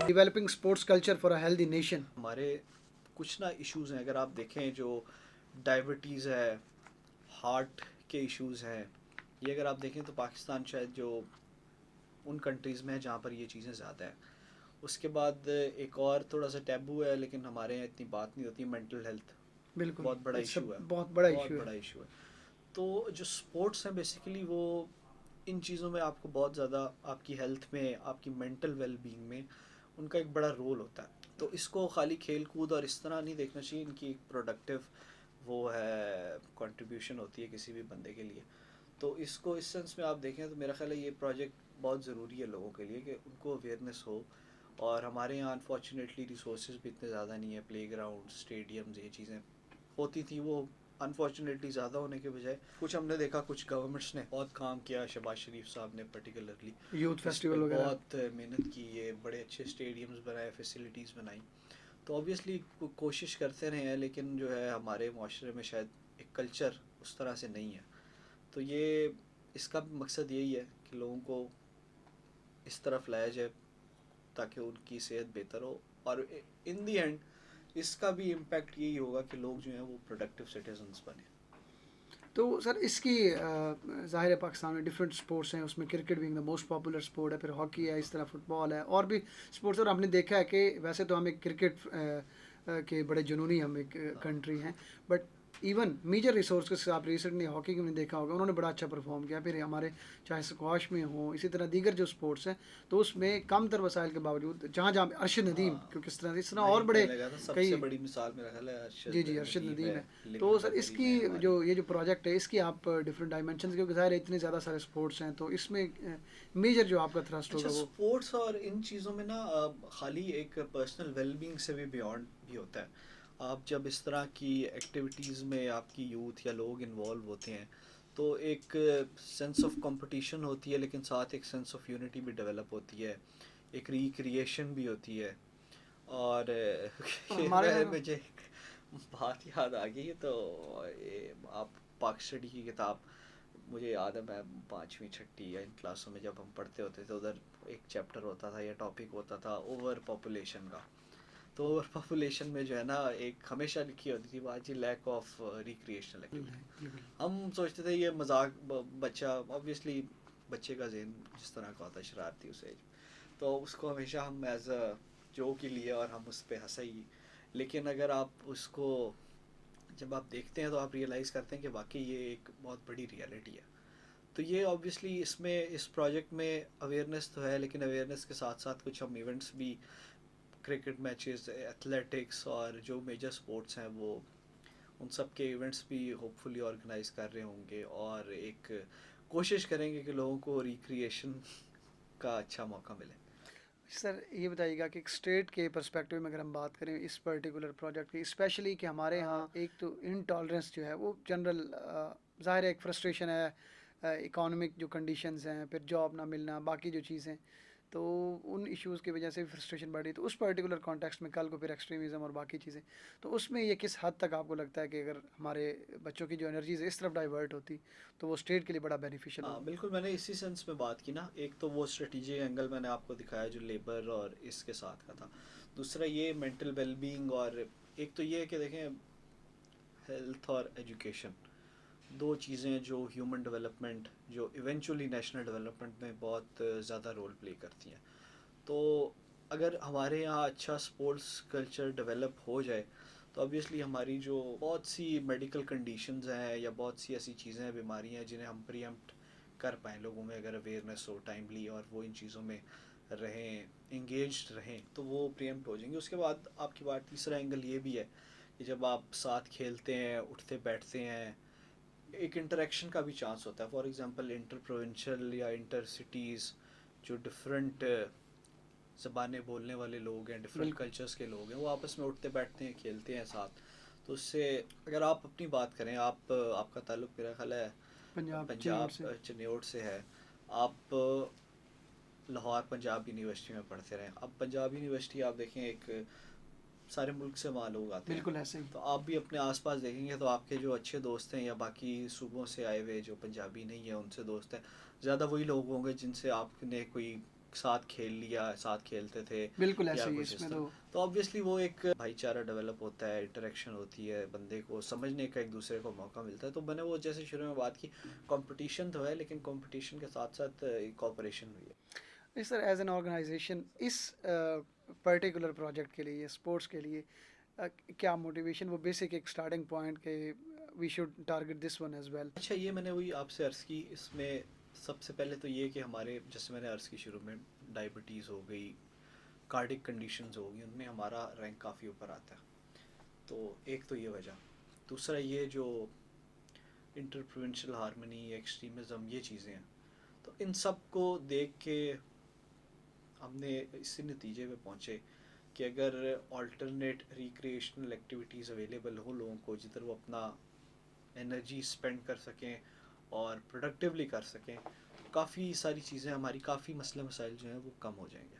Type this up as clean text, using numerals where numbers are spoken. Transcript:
Developing sports culture for a healthy nation. ہمارے کچھ نا ایشوز ہیں، اگر آپ دیکھیں جو ڈائبٹیز ہے، ہارٹ کے ایشوز ہیں، یہ اگر آپ دیکھیں تو پاکستان شاید جو ان کنٹریز میں ہے جہاں پر یہ چیزیں زیادہ ہیں. اس کے بعد ایک اور تھوڑا سا ٹیبو ہے لیکن ہمارے یہاں اتنی بات نہیں ہوتی، مینٹل ہیلتھ بالکل بہت بڑا ایشو ہے، بہت بڑا بہت ایشو بڑا ہے. ایشو ہے. تو جو سپورٹس ہیں بیسیکلی وہ ان چیزوں میں آپ کو بہت زیادہ آپ کی ہیلتھ میں، آپ کی مینٹل ویل بینگ میں ان کا ایک بڑا رول ہوتا ہے. تو اس کو خالی کھیل کود اور اس طرح نہیں دیکھنا چاہیے، ان کی ایک پروڈکٹیو وہ ہے کنٹریبیوشن ہوتی ہے کسی بھی بندے کے لیے. تو اس کو اس سینس میں آپ دیکھیں تو میرا خیال ہے یہ پروجیکٹ بہت ضروری ہے لوگوں کے لیے کہ ان کو اویئرنیس ہو. اور ہمارے یہاں انفارچونیٹلی ریسورسز بھی اتنے زیادہ نہیں ہیں، پلے گراؤنڈ، اسٹیڈیمز، یہ چیزیں ہوتی تھیں وہ انفارچونیٹلی زیادہ ہونے کے بجائے کچھ ہم نے دیکھا کچھ گورنمنٹس نے بہت کام کیا. شہباز شریف صاحب نے پرٹیکولرلی یوتھ اس پہ فیسٹیول وغیرہ. بہت محنت کی ہے، بڑے اچھے اسٹیڈیمز بنائے، فیسلٹیز بنائی. تو آبویسلی کوشش کرتے رہے ہیں لیکن جو ہے ہمارے معاشرے میں شاید ایک کلچر اس طرح سے نہیں ہے. تو یہ اس کا مقصد یہی ہے کہ لوگوں کو اس طرف لایا جائے تاکہ ان کی صحت بہتر ہو، اور ان دی اینڈ اس کا بھی امپیکٹ یہی ہوگا کہ لوگ جو ہیں وہ پروڈکٹیو سٹیزنس بنیں. تو سر اس کی ظاہر ہے پاکستان میں ڈفرینٹ اسپورٹس ہیں، اس میں کرکٹ بھی موسٹ پاپولر اسپورٹ ہے، پھر ہاکی ہے، اس طرح فٹ بال ہے اور بھی اسپورٹس. اور ہم نے دیکھا ہے کہ ویسے تو ہم ایک کرکٹ کے بڑے جنونی ہم ایک کنٹری ہیں، بٹ ایون میجر ریسورسز سے آپ ریسنٹلی ہاکی میں دیکھا ہوگا انہوں نے بڑا اچھا پرفارم کیا. پھر ہمارے چاہے اسکواش میں ہوں، اسی طرح دیگر جو اسپورٹس ہیں تو اس میں کم تر وسائل کے باوجود جہاں جہاں ارشد ندیم کیونکہ اس طرح اور بڑے سب کئی. سے بڑی مثال میرا خیال ہے جی ارشد ندیم ہے. تو لونگ سر اس لہری کی میں ہمارے. جو یہ جو پروجیکٹ ہے اس کی آپ ڈفرینٹ ڈائمینشنز، کیونکہ ظاہر ہے اتنے زیادہ سارے اسپورٹس ہیں تو اس میں میجر جو آپ کا تھرسٹ اچھا، ہوگا وہ. اسپورٹس اور ان چیزوں میں نا خالی ایک پرسنل ویل بینگ سے بھی بیونڈ بھی ہوتا ہے. آپ جب اس طرح کی ایکٹیویٹیز میں آپ کی یوتھ یا لوگ انوالو ہوتے ہیں تو ایک سینس آف کمپٹیشن ہوتی ہے لیکن ساتھ ایک سینس آف یونٹی بھی ڈیولپ ہوتی ہے، ایک ریکریشن بھی ہوتی ہے. اور ہمارے یہاں مجھے ایک بات یاد آ گئی. تو آپ پاک اسٹڈی کی کتاب، مجھے یاد ہے میں 5ویں 6ٹھی یا ان کلاسوں میں جب ہم پڑھتے ہوتے تھے ادھر ایک چیپٹر ہوتا تھا یا ٹاپک ہوتا تھا اوور پاپولیشن کا. تو اوور پاپولیشن میں جو ہے نا ایک ہمیشہ لکھی ہوتی تھی بات جی لیک آف ریکریشنل ایکٹیویٹی. ہم سوچتے تھے یہ مذاق، بچہ آبویسلی بچے کا ذہن جس طرح کا ہوتا ہے شرارتی اس ایج، تو اس کو ہمیشہ ہم ایز اے جوک ہی لیے اور ہم اس پہ ہنسے ہی. لیکن اگر آپ اس کو جب آپ دیکھتے ہیں تو آپ ریئلائز کرتے ہیں کہ واقعی یہ ایک بہت بڑی ریئلٹی ہے. تو یہ آبویسلی اس میں اس پروجیکٹ میں اویئرنیس تو ہے لیکن اویئرنیس کے ساتھ ساتھ کچھ ہم ایونٹس بھی، کرکٹ میچز، ایتھلیٹکس اور جو میجر سپورٹس ہیں وہ ان سب کے ایونٹس بھی ہوپ فلی آرگنائز کر رہے ہوں گے اور ایک کوشش کریں گے کہ لوگوں کو ریکریشن کا اچھا موقع ملے. سر یہ بتائیے گا کہ ایک اسٹیٹ کے پرسپیکٹیو میں اگر ہم بات کریں اس پرٹیکولر پروجیکٹ کی، اسپیشلی کہ ہمارے ہاں ایک تو انٹالرنس جو ہے وہ جنرل ظاہر ہے، ایک فرسٹریشن ہے، اکانومک جو کنڈیشنز ہیں، پھر جاب نہ ملنا، باقی جو چیزیں، تو ان ایشوز کی وجہ سے فرسٹریشن بڑھ رہی. تو اس پرٹیکولر کانٹیکسٹ میں کل کو پھر ایکسٹریمزم اور باقی چیزیں، تو اس میں یہ کس حد تک آپ کو لگتا ہے کہ اگر ہمارے بچوں کی جو انرجیز اس طرف ڈائیورٹ ہوتی تو وہ اسٹیٹ کے لیے بڑا بینیفیشیل ہاں ہوگا؟ بالکل، میں نے اسی سینس میں بات کی نا. ایک تو وہ اسٹریٹجک اینگل میں نے آپ کو دکھایا جو لیبر اور اس کے ساتھ کا تھا. دوسرا یہ مینٹل ویل بینگ، اور ایک تو یہ ہے کہ دیکھیں ہیلتھ اور ایجوکیشن دو چیزیں جو ہیومن ڈیولپمنٹ، جو ایونچولی نیشنل ڈیولپمنٹ میں بہت زیادہ رول پلے کرتی ہیں. تو اگر ہمارے یہاں اچھا اسپورٹس کلچر ڈیولپ ہو جائے تو obviously ہماری جو بہت سی میڈیکل کنڈیشنز ہیں یا بہت سی ایسی چیزیں ہیں، بیماریاں ہیں جنہیں ہم پریمپٹ کر پائیں لوگوں میں، اگر اویئرنیس ہو ٹائملی اور وہ ان چیزوں میں رہیں، انگیجڈ رہیں تو وہ پریمپٹ ہو جائیں گے. اس کے بعد آپ کی بات تیسرا اینگل یہ بھی ہے کہ جب آپ ساتھ کھیلتے ہیں، اٹھتے بیٹھتے ہیں، ایک انٹریکشن کا بھی چانس ہوتا ہے. فار ایگزامپل انٹر پروونشل یا انٹر سٹیز جو ڈفرینٹ زبانیں بولنے والے لوگ ہیں، ڈفرینٹ بالکل. کلچرز کے لوگ ہیں، وہ آپس میں اٹھتے بیٹھتے ہیں، کھیلتے ہیں ساتھ. تو اس سے اگر آپ اپنی بات کریں، آپ کا تعلق میرا خیال ہے چینیوٹ پنجاب سے. چنیوٹ سے ہے. آپ لاہور پنجاب یونیورسٹی میں پڑھتے رہے. اب پنجاب یونیورسٹی آپ دیکھیں ایک سارے ملک سے وہاں لوگ آتے ہیں. بالکل ایسے ہی. تو آپ بھی اپنے آس پاس دیکھیں گے تو آپ کے جو اچھے دوست ہیں یا باقی صوبوں سے آئے ہوئے جو پنجابی نہیں ہیں ان سے دوست ہیں، زیادہ وہی لوگ ہوں گے جن سے آپ نے کوئی ساتھ کھیل لیا، ساتھ کھیلتے تھے بالکل یا ایسے ہی کچھ اس اس میں طرح. تو آبویسلی وہ ایک بھائی چارہ ڈیولپ ہوتا ہے، انٹریکشن ہوتی ہے، بندے کو سمجھنے کا ایک دوسرے کو موقع ملتا ہے. تو میں نے وہ جیسے شروع میں بات کی، کمپٹیشن تو ہے لیکن کمپٹیشن کے ساتھ ساتھ کوآپریشن بھی ہے. اس سر ایز این آرگنائزیشن اس پرٹیکولر پروجیکٹ کے لیے اسپورٹس کے لیے کیا موٹیویشن، وہ بیسک ایک اسٹارٹنگ پوائنٹ کہ we should target this one as well. اچھا، یہ میں نے وہی آپ سے عرض کی. اس میں سب سے پہلے تو یہ کہ ہمارے جیسے میں نے عرض کی شروع میں، ڈائبٹیز ہو گئی، کارڈک کنڈیشنز ہو گئی، ان میں ہمارا رینک کافی اوپر آتا ہے. تو ایک تو یہ وجہ. دوسرا یہ جو انٹر پروونشل ہارمنی، ایکسٹریمزم، یہ چیزیں ہیں. تو ان سب کو دیکھ کے ہم نے اسی نتیجے پہ پہنچے کہ اگر آلٹرنیٹ ریکریشنل ایکٹیویٹیز اویلیبل ہوں لوگوں کو، جدھر وہ اپنا انرجی اسپینڈ کر سکیں اور پروڈکٹیولی کر سکیں، کافی ساری چیزیں ہماری، کافی مسئلے مسائل جو ہیں وہ کم ہو جائیں گے.